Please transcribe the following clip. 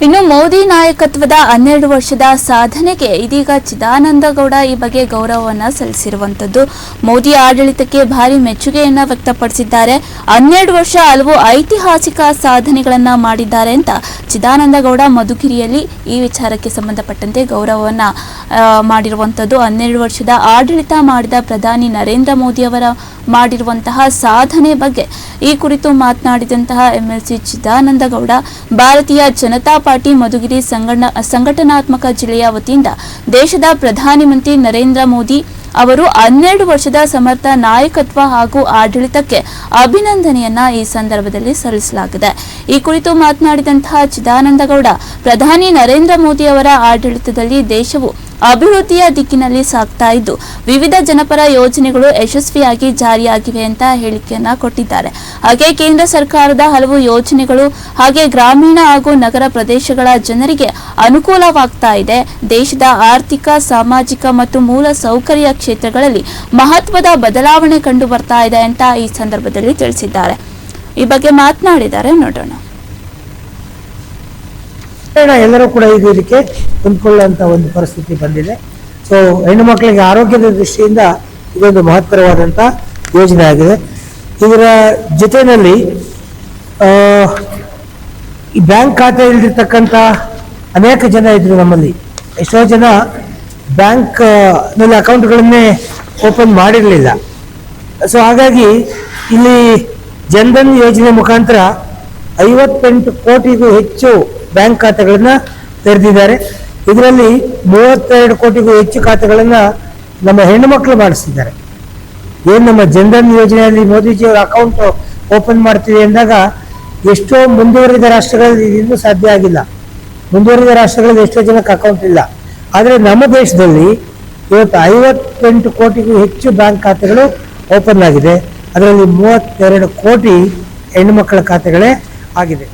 ಇನ್ನು ಮೋದಿ ನಾಯಕತ್ವದ 12 ವರ್ಷದ ಸಾಧನೆಗೆ ಇದೀಗ ಚಿದಾನಂದಗೌಡ ಈ ಬಗ್ಗೆ ಗೌರವವನ್ನು ಸಲ್ಲಿಸಿರುವಂತದ್ದು. ಮೋದಿ ಆಡಳಿತಕ್ಕೆ ಭಾರಿ ಮೆಚ್ಚುಗೆಯನ್ನ ವ್ಯಕ್ತಪಡಿಸಿದ್ದಾರೆ. 12 ವರ್ಷ ಹಲವು ಐತಿಹಾಸಿಕ ಸಾಧನೆಗಳನ್ನ ಮಾಡಿದ್ದಾರೆ ಅಂತ ಚಿದಾನಂದಗೌಡ ಮಧುಗಿರಿಯಲ್ಲಿ ಈ ವಿಚಾರಕ್ಕೆ ಸಂಬಂಧಪಟ್ಟಂತೆ ಗೌರವವನ್ನ ಮಾಡಿರುವಂತದ್ದು. 12 ವರ್ಷದ ಆಡಳಿತ ಮಾಡಿದ ಪ್ರಧಾನಿ ನರೇಂದ್ರ ಮೋದಿ ಅವರ ಮಾಡಿರುವಂತಹ ಸಾಧನೆ ಬಗ್ಗೆ ಈ ಕುರಿತು ಮಾತನಾಡಿದಂತಹ ಎಂಎಲ್ಸಿ ಚಿದಾನಂದಗೌಡ, ಭಾರತೀಯ ಜನತಾ ಪಾರ್ಟಿ ಮಧುಗಿರಿ ಸಂಘಟನಾತ್ಮಕ ಜಿಲ್ಲೆಯ ವತಿಯಿಂದ ದೇಶದ ಪ್ರಧಾನಮಂತ್ರಿ ನರೇಂದ್ರ ಮೋದಿ ಅವರು 12 ವರ್ಷದ ಸಮರ್ಥ ನಾಯಕತ್ವ ಹಾಗೂ ಆಡಳಿತಕ್ಕೆ ಅಭಿನಂದನೆಯನ್ನ ಈ ಸಂದರ್ಭದಲ್ಲಿ ಸಲ್ಲಿಸಲಾಗಿದೆ. ಈ ಕುರಿತು ಮಾತನಾಡಿದಂತಹ ಚಿದಾನಂದಗೌಡ, ಪ್ರಧಾನಿ ನರೇಂದ್ರ ಮೋದಿ ಅವರ ಆಡಳಿತದಲ್ಲಿ ದೇಶವು ಅಭಿವೃದ್ಧಿಯ ದಿಕ್ಕಿನಲ್ಲಿ ಸಾಗ್ತಾ ಇದ್ದು ವಿವಿಧ ಜನಪರ ಯೋಜನೆಗಳು ಯಶಸ್ವಿಯಾಗಿ ಜಾರಿಯಾಗಿವೆ ಅಂತ ಹೇಳಿಕೆಯನ್ನ ಕೊಟ್ಟಿದ್ದಾರೆ. ಹಾಗೆ ಕೇಂದ್ರ ಸರ್ಕಾರದ ಹಲವು ಯೋಜನೆಗಳು ಹಾಗೆ ಗ್ರಾಮೀಣ ಹಾಗೂ ನಗರ ಪ್ರದೇಶಗಳ ಜನರಿಗೆ ಅನುಕೂಲವಾಗ್ತಾ ಇದೆ. ದೇಶದ ಆರ್ಥಿಕ, ಸಾಮಾಜಿಕ ಮತ್ತು ಮೂಲ ಸೌಕರ್ಯ ಕ್ಷೇತ್ರಗಳಲ್ಲಿ ಮಹತ್ವದ ಬದಲಾವಣೆ ಕಂಡು ಬರ್ತಾ ಇದೆ ಅಂತ ಈ ಸಂದರ್ಭದಲ್ಲಿ ತಿಳಿಸಿದ್ದಾರೆ. ಈ ಬಗ್ಗೆ ಮಾತನಾಡಿದ್ದಾರೆ, ನೋಡೋಣ. ಎಲ್ಲರೂ ಕೂಡ ಇದಕ್ಕೆ ಹೊಂದ್ಕೊಳ್ಳುವಂತ ಒಂದು ಪರಿಸ್ಥಿತಿ ಬಂದಿದೆ. ಸೊ ಹೆಣ್ಣು ಮಕ್ಕಳಿಗೆ ಆರೋಗ್ಯದ ದೃಷ್ಟಿಯಿಂದ ಇದೊಂದು ಮಹತ್ತರವಾದಂತ ಯೋಜನೆ ಆಗಿದೆ. ಇದರ ಜೊತೆಯಲ್ಲಿ ಈ ಬ್ಯಾಂಕ್ ಖಾತೆ ಇಲ್ದಿರ್ತಕ್ಕಂಥ ಅನೇಕ ಜನ ಇದ್ರು ನಮ್ಮಲ್ಲಿ. ಎಷ್ಟೋ ಜನ ಬ್ಯಾಂಕ್ ನಲ್ಲಿ ಅಕೌಂಟ್ಗಳನ್ನೇ ಓಪನ್ ಮಾಡಿರಲಿಲ್ಲ. ಸೊ ಹಾಗಾಗಿ ಇಲ್ಲಿ ಜನ್ಧನ್ ಯೋಜನೆ ಮುಖಾಂತರ 58 ಕೋಟಿಗೂ ಹೆಚ್ಚು ಬ್ಯಾಂಕ್ ಖಾತೆಗಳನ್ನ ತೆರೆದಿದ್ದಾರೆ. ಇದರಲ್ಲಿ 32 ಕೋಟಿಗೂ ಹೆಚ್ಚು ಖಾತೆಗಳನ್ನ ನಮ್ಮ ಹೆಣ್ಣು ಮಕ್ಕಳು ಮಾಡಿಸ್ತಿದ್ದಾರೆ. ಏನು ನಮ್ಮ ಜನ್ಧನ್ ಯೋಜನೆಯಲ್ಲಿ ಮೋದಿಜಿಯವರ ಅಕೌಂಟ್ ಓಪನ್ ಮಾಡ್ತೀವಿ ಅಂದಾಗ ಎಷ್ಟೋ ಮುಂದುವರಿದ ರಾಷ್ಟ್ರಗಳಲ್ಲಿ ಇನ್ನೂ ಸಾಧ್ಯ ಆಗಿಲ್ಲ. ಮುಂದುವರಿದ ರಾಷ್ಟ್ರಗಳಲ್ಲಿ ಎಷ್ಟೋ ಜನಕ್ಕೆ ಅಕೌಂಟ್ ಇಲ್ಲ. ಆದರೆ ನಮ್ಮ ದೇಶದಲ್ಲಿ ಇವತ್ತು 58 ಕೋಟಿಗೂ ಹೆಚ್ಚು ಬ್ಯಾಂಕ್ ಖಾತೆಗಳು ಓಪನ್ ಆಗಿದೆ. ಅದರಲ್ಲಿ 32 ಕೋಟಿ ಹೆಣ್ಣು ಮಕ್ಕಳ ಖಾತೆಗಳೇ ಆಗಿದೆ.